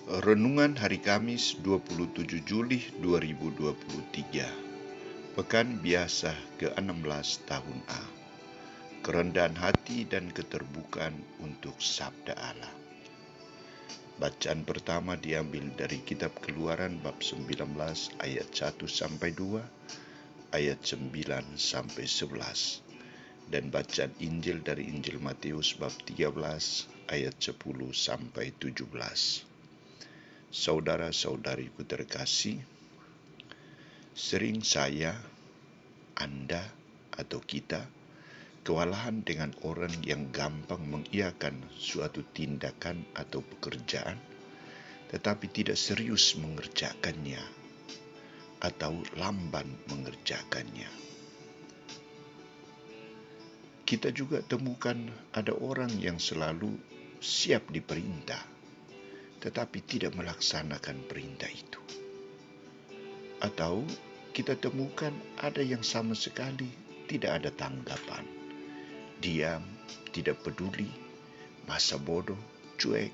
Renungan Hari Kamis 27 Juli 2023. Pekan Biasa ke-16 tahun A. Kerendahan hati dan keterbukaan untuk Sabda Allah. Bacaan pertama diambil dari kitab Keluaran bab 19 ayat 1-2, ayat 9-11, dan bacaan Injil dari Injil Matius bab 13 ayat 10-17. Saudara-saudariku terkasih, sering saya, Anda, atau kita kewalahan dengan orang yang gampang mengiyakan suatu tindakan atau pekerjaan, tetapi tidak serius mengerjakannya atau lamban mengerjakannya. Kita juga temukan ada orang yang selalu siap diperintah, tetapi tidak melaksanakan perintah itu. Atau kita temukan ada yang sama sekali tidak ada tanggapan, diam, tidak peduli, masa bodoh, cuek,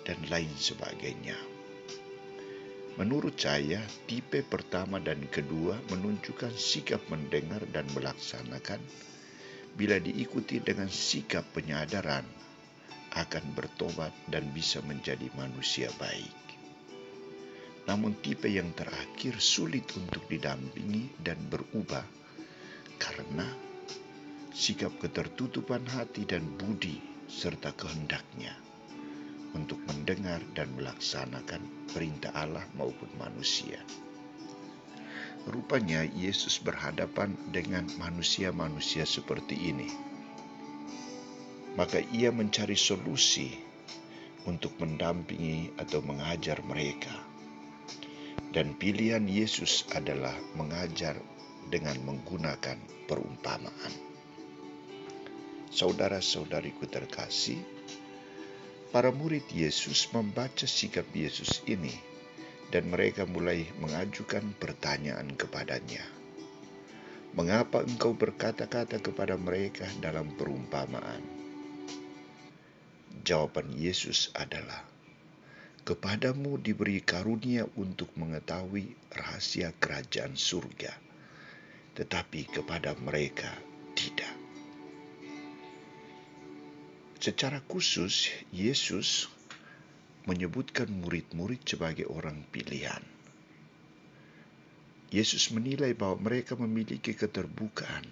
dan lain sebagainya. Menurut saya, tipe pertama dan kedua menunjukkan sikap mendengar dan melaksanakan bila diikuti dengan sikap penyadaran akan bertobat dan bisa menjadi manusia baik. Namun tipe yang terakhir sulit untuk didampingi dan berubah karena sikap ketertutupan hati dan budi serta kehendaknya untuk mendengar dan melaksanakan perintah Allah maupun manusia. Rupanya Yesus berhadapan dengan manusia-manusia seperti ini. Maka ia mencari solusi untuk mendampingi atau mengajar mereka. Dan pilihan Yesus adalah mengajar dengan menggunakan perumpamaan. Saudara-saudariku terkasih, para murid Yesus membaca sikap Yesus ini dan mereka mulai mengajukan pertanyaan kepadanya. Mengapa engkau berkata-kata kepada mereka dalam perumpamaan? Jawaban Yesus adalah, kepadamu diberi karunia untuk mengetahui rahasia kerajaan surga, tetapi kepada mereka tidak. Secara khusus, Yesus menyebutkan murid-murid sebagai orang pilihan. Yesus menilai bahwa mereka memiliki keterbukaan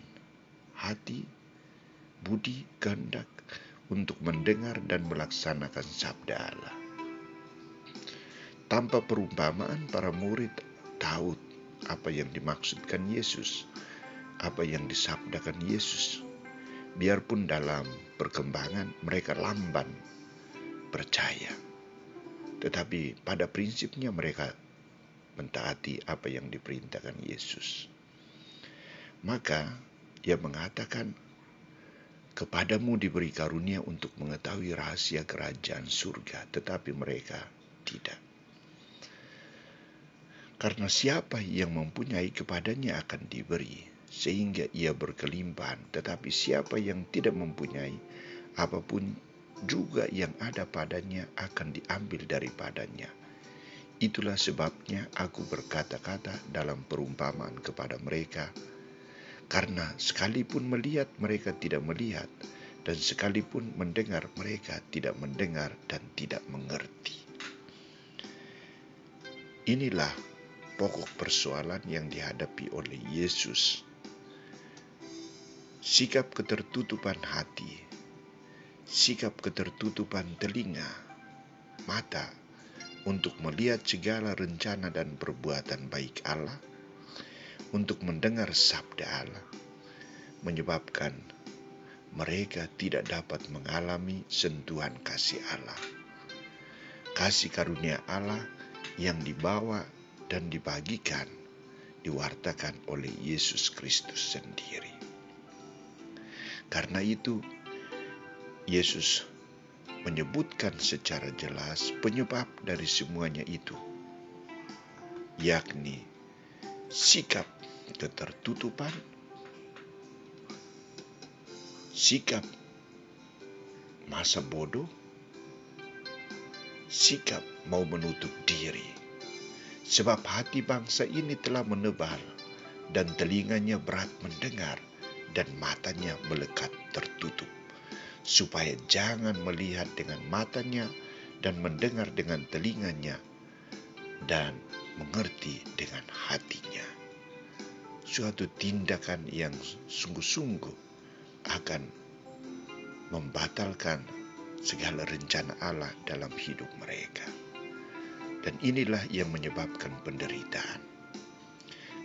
hati, budi, kehendak untuk mendengar dan melaksanakan sabda Allah. Tanpa perumpamaan, para murid tahu apa yang dimaksudkan Yesus, apa yang disabdakan Yesus. Biarpun dalam perkembangan mereka lamban percaya, tetapi pada prinsipnya mereka mentaati apa yang diperintahkan Yesus. Maka ia mengatakan, kepadamu diberi karunia untuk mengetahui rahasia kerajaan surga, tetapi mereka tidak. Karena siapa yang mempunyai kepadanya akan diberi, sehingga ia berkelimpahan. Tetapi siapa yang tidak mempunyai, apapun juga yang ada padanya akan diambil daripadanya. Itulah sebabnya aku berkata-kata dalam perumpamaan kepada mereka, karena sekalipun melihat mereka tidak melihat, dan sekalipun mendengar mereka tidak mendengar dan tidak mengerti. Inilah pokok persoalan yang dihadapi oleh Yesus. Sikap ketertutupan hati, sikap ketertutupan telinga, mata untuk melihat segala rencana dan perbuatan baik Allah, untuk mendengar sabda Allah, menyebabkan mereka tidak dapat mengalami sentuhan kasih Allah. Kasih karunia Allah yang dibawa dan dibagikan, diwartakan oleh Yesus Kristus sendiri. Karena itu, Yesus menyebutkan secara jelas penyebab dari semuanya itu, yakni sikap ketertutupan, sikap masa bodoh, sikap mau menutup diri. Sebab hati bangsa ini telah menebal, dan telinganya berat mendengar, dan matanya melekat tertutup, supaya jangan melihat dengan matanya, dan mendengar dengan telinganya, dan mengerti dengan hatinya. Suatu tindakan yang sungguh-sungguh akan membatalkan segala rencana Allah dalam hidup mereka. Dan inilah yang menyebabkan penderitaan.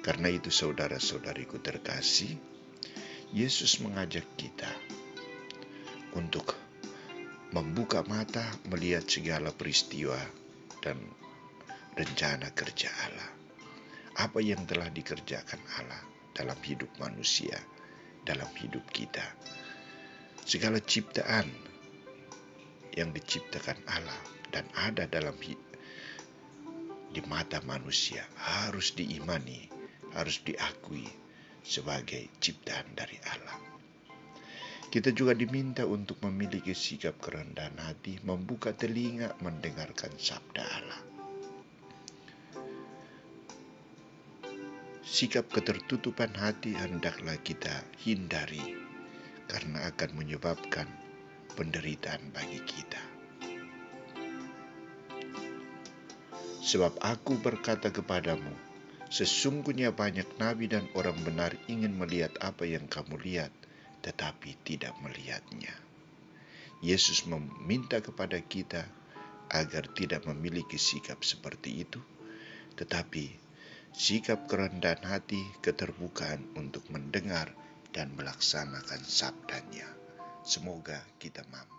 Karena itu saudara-saudariku terkasih, Yesus mengajak kita untuk membuka mata melihat segala peristiwa dan rencana kerja Allah. Apa yang telah dikerjakan Allah dalam hidup manusia, dalam hidup kita. Segala ciptaan yang diciptakan Allah dan ada di mata manusia harus diimani, harus diakui sebagai ciptaan dari Allah. Kita juga diminta untuk memiliki sikap kerendahan hati, membuka telinga mendengarkan sabda Allah. Sikap ketertutupan hati hendaklah kita hindari, karena akan menyebabkan penderitaan bagi kita. Sebab aku berkata kepadamu, sesungguhnya banyak nabi dan orang benar ingin melihat apa yang kamu lihat, tetapi tidak melihatnya. Yesus meminta kepada kita agar tidak memiliki sikap seperti itu, tetapi sikap kerendahan hati, keterbukaan untuk mendengar dan melaksanakan sabdanya. Semoga kita mampu.